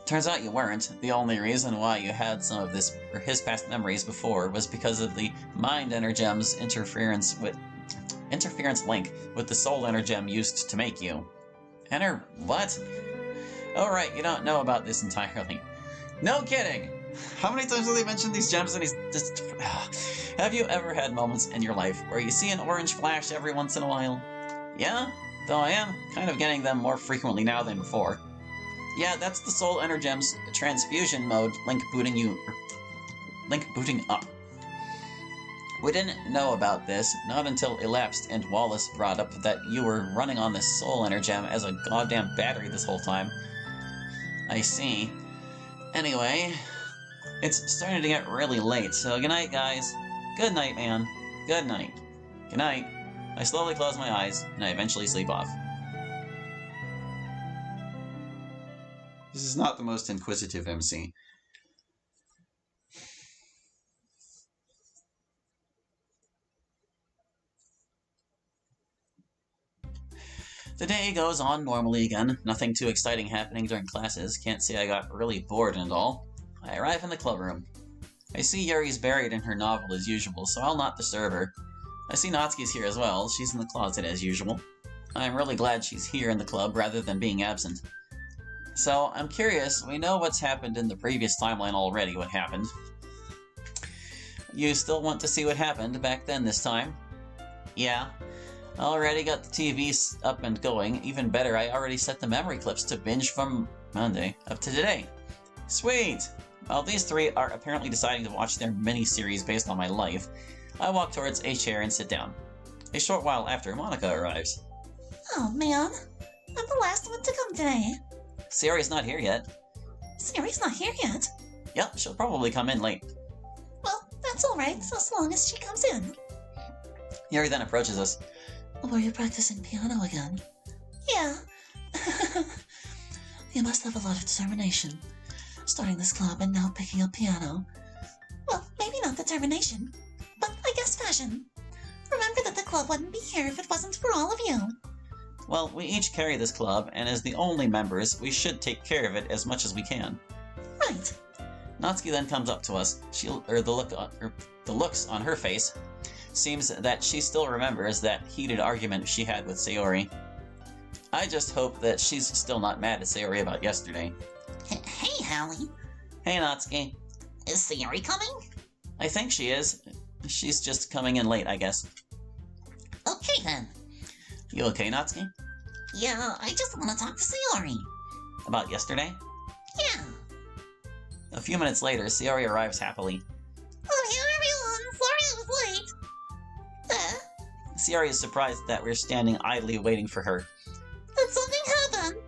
Turns out you weren't. The only reason why you had some of his past memories before was because of the mind energem's interference link with the soul energem used to make you. What? Oh right, you don't know about this entirely. No kidding! How many times have they mentioned these gems and he's just... Have you ever had moments in your life where you see an orange flash every once in a while? Yeah? Though I am kind of getting them more frequently now than before. Yeah, that's the soul energem's transfusion mode link booting up. We didn't know about this, not until Elapsed and Wallace brought up that you were running on this soul energem as a goddamn battery this whole time. I see. Anyway, it's starting to get really late, so good night, guys. Good night, man. Good night. Good night. I slowly close my eyes, and I eventually sleep off. This is not the most inquisitive MC. The day goes on normally again. Nothing too exciting happening during classes. Can't say I got really bored and all. I arrive in the club room. I see Yuri's buried in her novel as usual, so I'll not disturb her. I see Natsuki's here as well. She's in the closet as usual. I'm really glad she's here in the club rather than being absent. So, I'm curious, we know what's happened in the previous timeline already, what happened. You still want to see what happened back then this time? Yeah. Already got the TV up and going. Even better, I already set the memory clips to binge from Monday up to today. Sweet! While these three are apparently deciding to watch their mini-series based on my life, I walk towards a chair and sit down. A short while after, Monica arrives. Oh man, I'm the last one to come today. Sayori's not here yet. Sayori's not here yet? Yep, she'll probably come in late. Well, that's alright, as long as she comes in. Yuri then approaches us. Were you practicing piano again? Yeah. You must have a lot of determination. Starting this club and now picking up piano. Well, maybe not determination, but I guess fashion. Remember that the club wouldn't be here if it wasn't for all of you. Well, we each carry this club, and as the only members, we should take care of it as much as we can. Right. Natsuki then comes up to us. The looks on her face seems that she still remembers that heated argument she had with Sayori. I just hope that she's still not mad at Sayori about yesterday. Hey, Hallie. Hey, Natsuki. Is Sayori coming? I think she is. She's just coming in late, I guess. Okay, then. You okay, Natsuki? Yeah, I just want to talk to Sayori. About yesterday? Yeah. A few minutes later, Sayori arrives happily. I'm here, everyone. Sorry I was late. Sayori is surprised that we're standing idly waiting for her. Did something happen?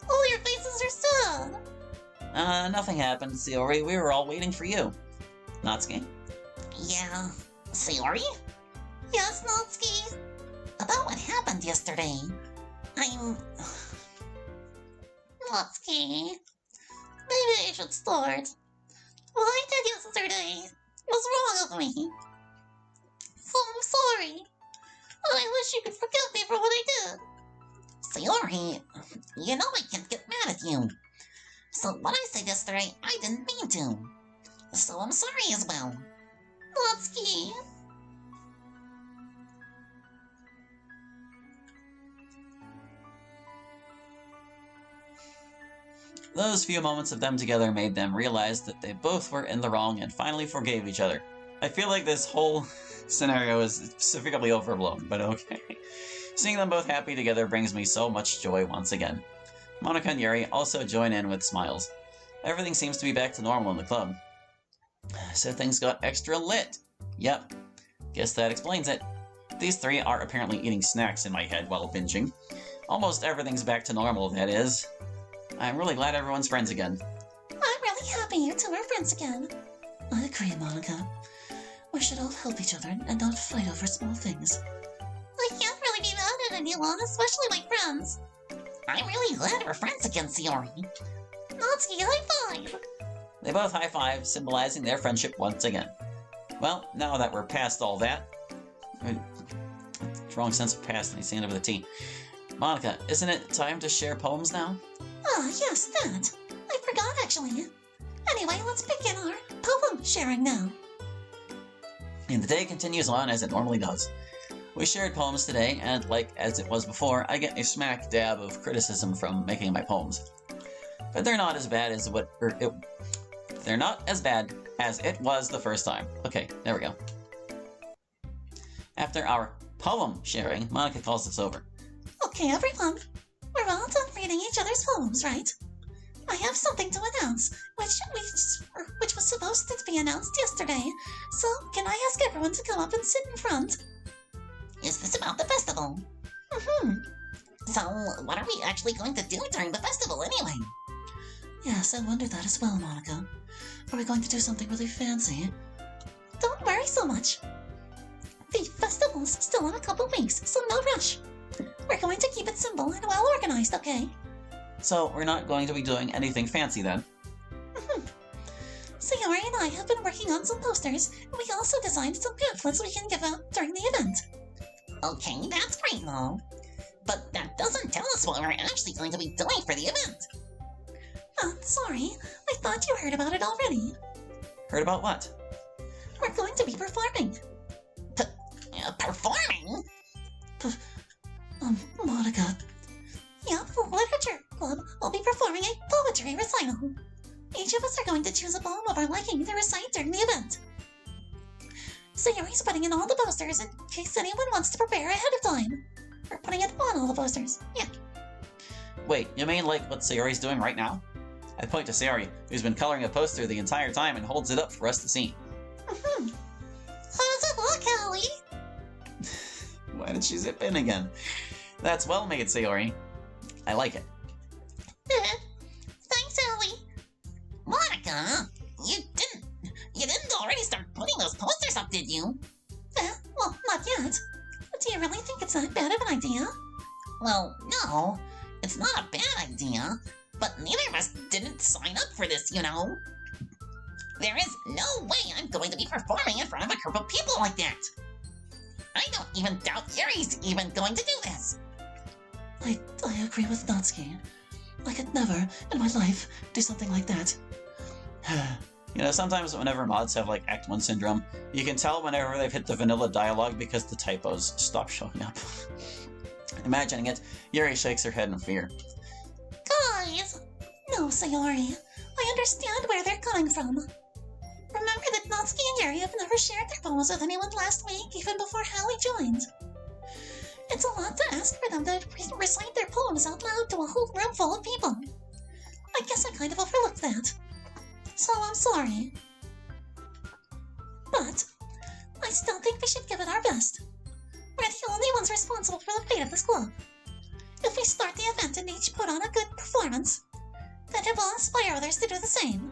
All your faces are sad. Nothing happened, Sayori. We were all waiting for you. Natsuki? Yeah. Sayori? Yes, Natsuki? About what happened yesterday. Natsuki. Maybe I should start. What I did yesterday was wrong of me. So I'm sorry. I wish you could forgive me for what I did. Sayori, you know I can't get mad at you. So what I said yesterday, I didn't mean to. So I'm sorry as well. Natsuki. Those few moments of them together made them realize that they both were in the wrong and finally forgave each other. I feel like this whole scenario is specifically overblown, but okay. Seeing them both happy together brings me so much joy once again. Monica and Yuri also join in with smiles. Everything seems to be back to normal in the club. So things got extra lit. Yep. Guess that explains it. These three are apparently eating snacks in my head while binging. Almost everything's back to normal, that is. I'm really glad everyone's friends again. I'm really happy you two are friends again. I agree, Monica. We should all help each other and not fight over small things. I can't really be mad at anyone, especially my friends. I'm really glad we're friends again, Sayori. Natsuki, high five! They both high-five, symbolizing their friendship once again. Well, now that we're past all that... Wrong sense of past, and I stand over the T. Monica, isn't it time to share poems now? Ah, yes, that. I forgot actually. Anyway, let's begin our poem sharing now. And the day continues on as it normally does. We shared poems today, and like as it was before, I get a smack dab of criticism from making my poems. But they're not as bad as they're not as bad as it was the first time. Okay, there we go. After our poem sharing, Monica calls us over. Okay, everyone. We're all done reading each other's poems, right? I have something to announce, which was supposed to be announced yesterday. So, can I ask everyone to come up and sit in front? Is this about the festival? So, what are we actually going to do during the festival anyway? Yes, I wondered that as well, Monica. Are we going to do something really fancy? Don't worry so much. The festival's still in a couple weeks, so no rush. We're going to keep it simple and well organized, okay? So we're not going to be doing anything fancy then? Sayori and I have been working on some posters, and we also designed some pamphlets we can give out during the event. Okay, that's great and all. But that doesn't tell us what we're actually going to be doing for the event. Sorry. I thought you heard about it already. Heard about what? We're going to be performing. Performing? Monica. Yeah, the Literature Club will be performing a poetry recital. Each of us are going to choose a poem of our liking to recite during the event. Sayori's putting in all the posters in case anyone wants to prepare ahead of time. We're putting it on all the posters, yeah. Wait, you mean like what Sayori's doing right now? I point to Sayori, who's been coloring a poster the entire time and holds it up for us to see. How does it look, Hallie? Why did she zip in again? That's well made, Sayori. I like it. Thanks, Hallie. Monica, you didn't already start putting those posters up, did you? Well, not yet. Do you really think it's that bad of an idea? Well, no, it's not a bad idea, but neither of us didn't sign up for this, you know. There is no way I'm going to be performing in front of a group of people like that. I don't even doubt Yuri's even going to do this. I agree with Natsuki. I could never, in my life, do something like that. You know, sometimes whenever mods have like Act 1 syndrome, you can tell whenever they've hit the vanilla dialogue because the typos stop showing up. Imagining it, Yuri shakes her head in fear. Guys! No, Sayori. I understand where they're coming from. Remember that Natsuki and Yuri have never shared their poems with anyone last week, even before Hallie joined. It's a lot to ask for them to recite their poems out loud to a whole room full of people. I guess I kind of overlooked that. So I'm sorry. But I still think we should give it our best. We're the only ones responsible for the fate of this club. If we start the event and each put on a good performance, then it will inspire others to do the same.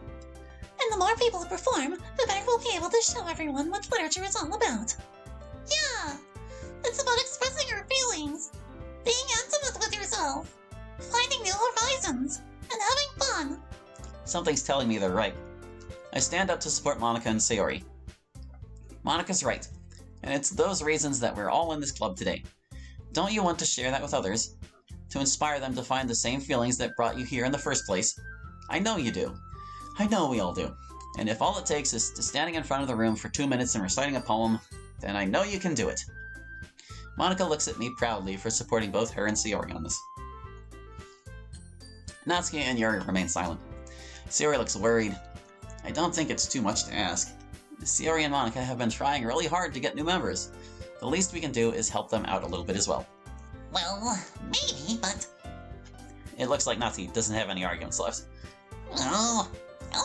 And the more people who perform, the better we'll be able to show everyone what literature is all about. Yeah! It's about expressing your feelings, being intimate with yourself, finding new horizons, and having fun. Something's telling me they're right. I stand up to support Monica and Sayori. Monica's right, and it's those reasons that we're all in this club today. Don't you want to share that with others? To inspire them to find the same feelings that brought you here in the first place? I know you do. I know we all do. And if all it takes is to standing in front of the room for 2 minutes and reciting a poem, then I know you can do it. Monica looks at me proudly for supporting both her and Sayori on this. Natsuki and Yuri remain silent. Sayori looks worried. I don't think it's too much to ask. Sayori and Monica have been trying really hard to get new members. The least we can do is help them out a little bit as well. Well, maybe, but... It looks like Natsuki doesn't have any arguments left. Oh,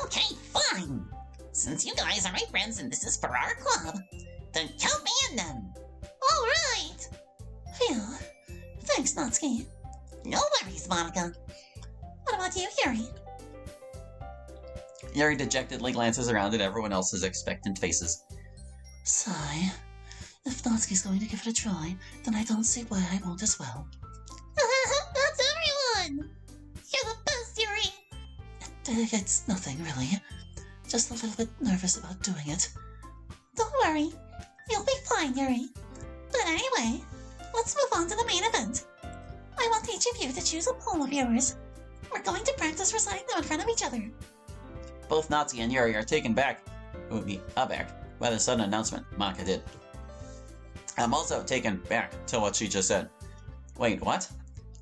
okay, fine. Since you guys are my friends and this is for our club, then count me in then. All right. Phew. Thanks, Natsuki. No worries, Monica. What about you, Yuri? Yuri dejectedly glances around at everyone else's expectant faces. Sigh. If Natsuki's going to give it a try, then I don't see why I won't as well. That's everyone! You're the best, Yuri! It's nothing, really. Just a little bit nervous about doing it. Don't worry. You'll be fine, Yuri. But anyway, let's move on to the main event. I want each of you to choose a poem of yours. We're going to practice reciting them in front of each other. Both Natsuki and Yuri are taken aback by the sudden announcement Monica did. I'm also taken back to what she just said. Wait, what?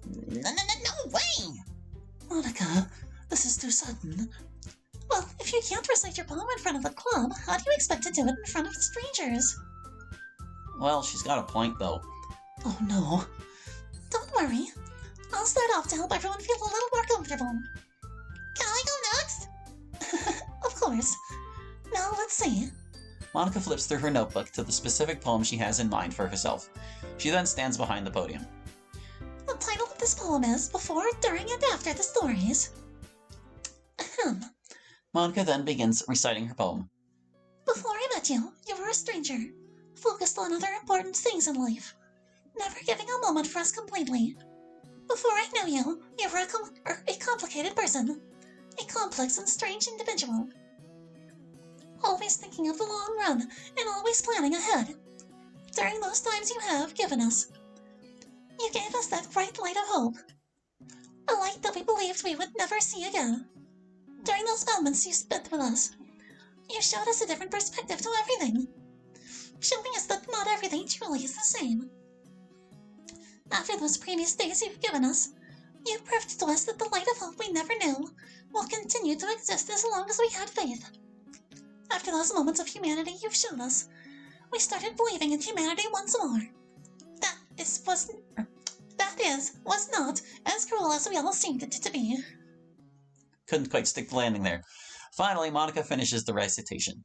No way! Monica, this is too sudden. Well, if you can't recite your poem in front of the club, how do you expect to do it in front of strangers? Well, she's got a point, though. Oh no. Don't worry. I'll start off to help everyone feel a little more comfortable. Can I go next? Of course. Now let's see. Monica flips through her notebook to the specific poem she has in mind for herself. She then stands behind the podium. The title of this poem is Before, During, and After the Stories. Ahem. Monica then begins reciting her poem. Before I met you, you were a stranger, focused on other important things in life, never giving a moment for us completely. Before I knew you, you were a complicated person, a complex and strange individual. Always thinking of the long run and always planning ahead. During those times you have given us, you gave us that bright light of hope, a light that we believed we would never see again. During those moments you spent with us, you showed us a different perspective to everything, showing us that not everything truly is the same. After those previous days you've given us, you proved to us that the light of hope we never knew will continue to exist as long as we had faith. After those moments of humanity you've shown us, we started believing in humanity once more. Was not as cruel as we all seemed it to be. Couldn't quite stick the landing there. Finally, Monica finishes the recitation.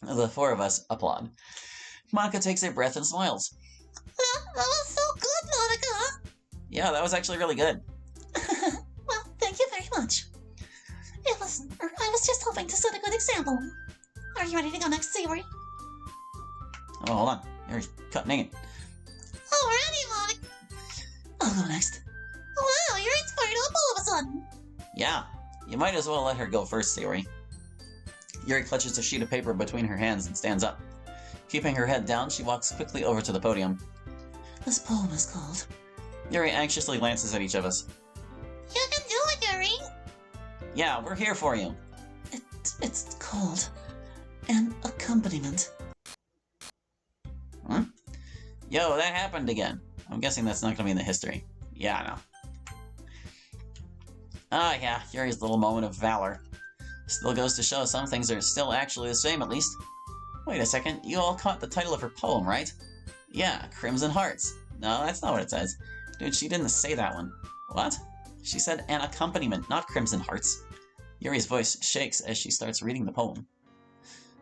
The four of us applaud. Monica takes a breath and smiles. That was so good, Monica! Yeah, that was actually really good. Well, thank you very much. I was just hoping to set a good example. Are you ready to go next, Sayori? Oh, hold on. You're cutting it. Alrighty, Monica. I'll go next. Wow, you're inspired up all of a sudden. Yeah, you might as well let her go first, Sayori. Yuri clutches a sheet of paper between her hands and stands up. Keeping her head down, she walks quickly over to the podium. This poem is called... Yuri anxiously glances at each of us. You can do it, Yuri! Yeah, we're here for you. It's called... An Accompaniment. Huh? Yo, that happened again. I'm guessing that's not going to be in the history. Yeah, I know. Ah, yeah, Yuri's little moment of valor. Still goes to show some things are still actually the same, at least. Wait a second, you all caught the title of her poem, right? Yeah, Crimson Hearts. No, that's not what it says. Dude, she didn't say that one. What? She said an accompaniment, not Crimson Hearts. Yuri's voice shakes as she starts reading the poem.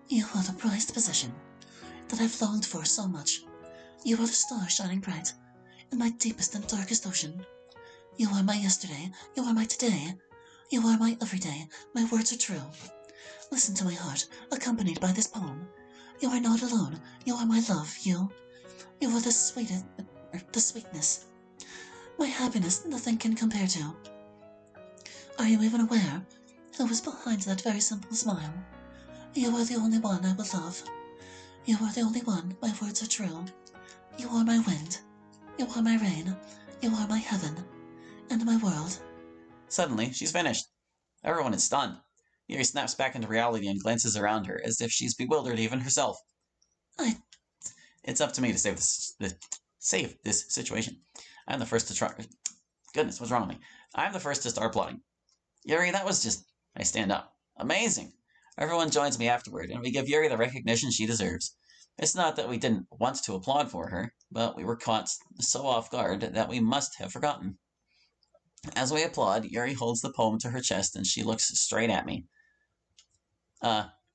You are the prized possession that I've longed for so much. You are the star shining bright in my deepest and darkest ocean. You are my yesterday, you are my today, you are my everyday, my words are true. Listen to my heart, accompanied by this poem. You are not alone, you are my love, you are the sweetness. My happiness nothing can compare to. Are you even aware who is behind that very simple smile? You are the only one I will love. You are the only one, my words are true. You are my wind, you are my rain, you are my heaven, and my world. Suddenly, she's finished. Everyone is stunned. Yuri snaps back into reality and glances around her, as if she's bewildered even herself. It's up to me to save this situation. I'm the first to try... Goodness, what's wrong with me? I'm the first to start plotting. Yuri, that was just... I stand up. Amazing! Everyone joins me afterward, and we give Yuri the recognition she deserves. It's not that we didn't want to applaud for her, but we were caught so off guard that we must have forgotten. As we applaud, Yuri holds the poem to her chest and she looks straight at me.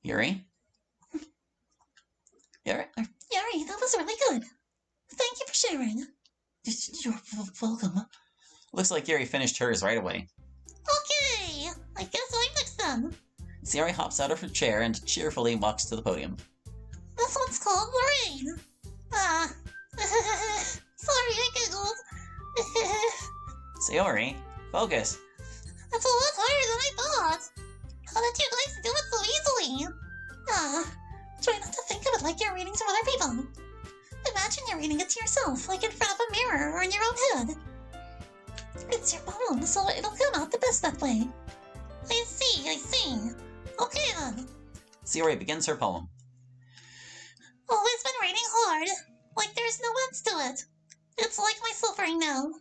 Yuri? Yuri? Yuri, that was really good. Thank you for sharing. You're welcome. Looks like Yuri finished hers right away. Okay, I guess I'm next then. Yuri hops out of her chair and cheerfully walks to the podium. This one's called Lorraine. Sorry, I giggled. Sayori, focus. That's a lot harder than I thought. How did you guys do it so easily? Try not to think of it like you're reading to other people. Imagine you're reading it to yourself, like in front of a mirror or in your own head. It's your poem, so it'll come out the best that way. I see. I see. Okay then. Sayori begins her poem. Oh, it's been raining hard. Like there's no end to it. It's like my suffering now.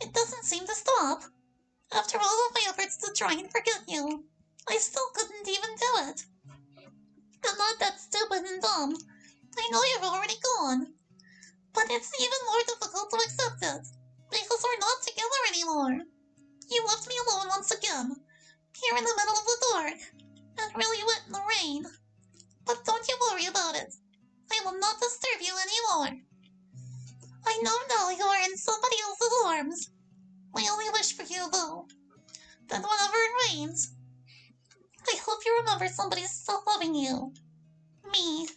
It doesn't seem to stop. After all of my efforts to try and forget you, I still couldn't even do it. I'm not that stupid and dumb. I know you're already gone. But it's even more difficult to accept it, because we're not together anymore. You left me alone once again, here in the middle of the dark, and really wet in the rain. But don't you worry about it. I will not disturb you anymore. I know now you are in somebody else's arms. My only wish for you, though, that whenever it rains, I hope you remember somebody's still loving you. Me.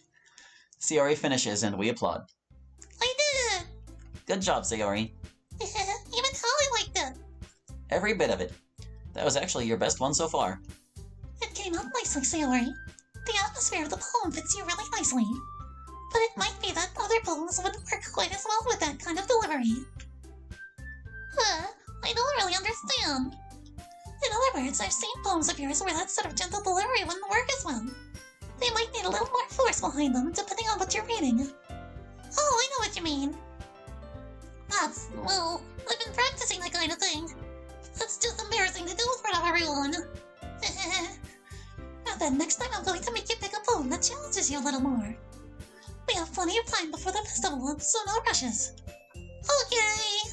Sayori finishes and we applaud. I did it! Good job, Sayori. Even Holly liked it. Every bit of it. That was actually your best one so far. It came out nicely, Sayori. The atmosphere of the poem fits you really nicely. But it might be that other poems wouldn't work quite as well with that kind of delivery. I don't really understand. In other words, I've seen poems of yours where that sort of gentle delivery wouldn't work as well. They might need a little more force behind them, depending on what you're reading. Oh, I know what you mean. Well, I've been practicing that kind of thing. That's just embarrassing to do in front of everyone. Now then, next time I'm going to make you pick a poem that challenges you a little more. We have plenty of time before the festival, so no rushes. Okay!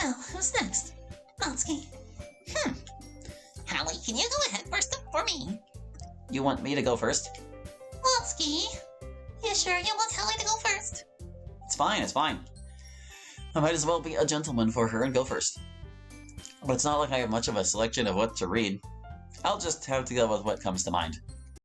Now, who's next? Natsuki. Hallie, can you go ahead first for me? You want me to go first? Natsuki, you sure you want Hallie to go first? It's fine, it's fine. I might as well be a gentleman for her and go first. But it's not like I have much of a selection of what to read. I'll just have to go with what comes to mind.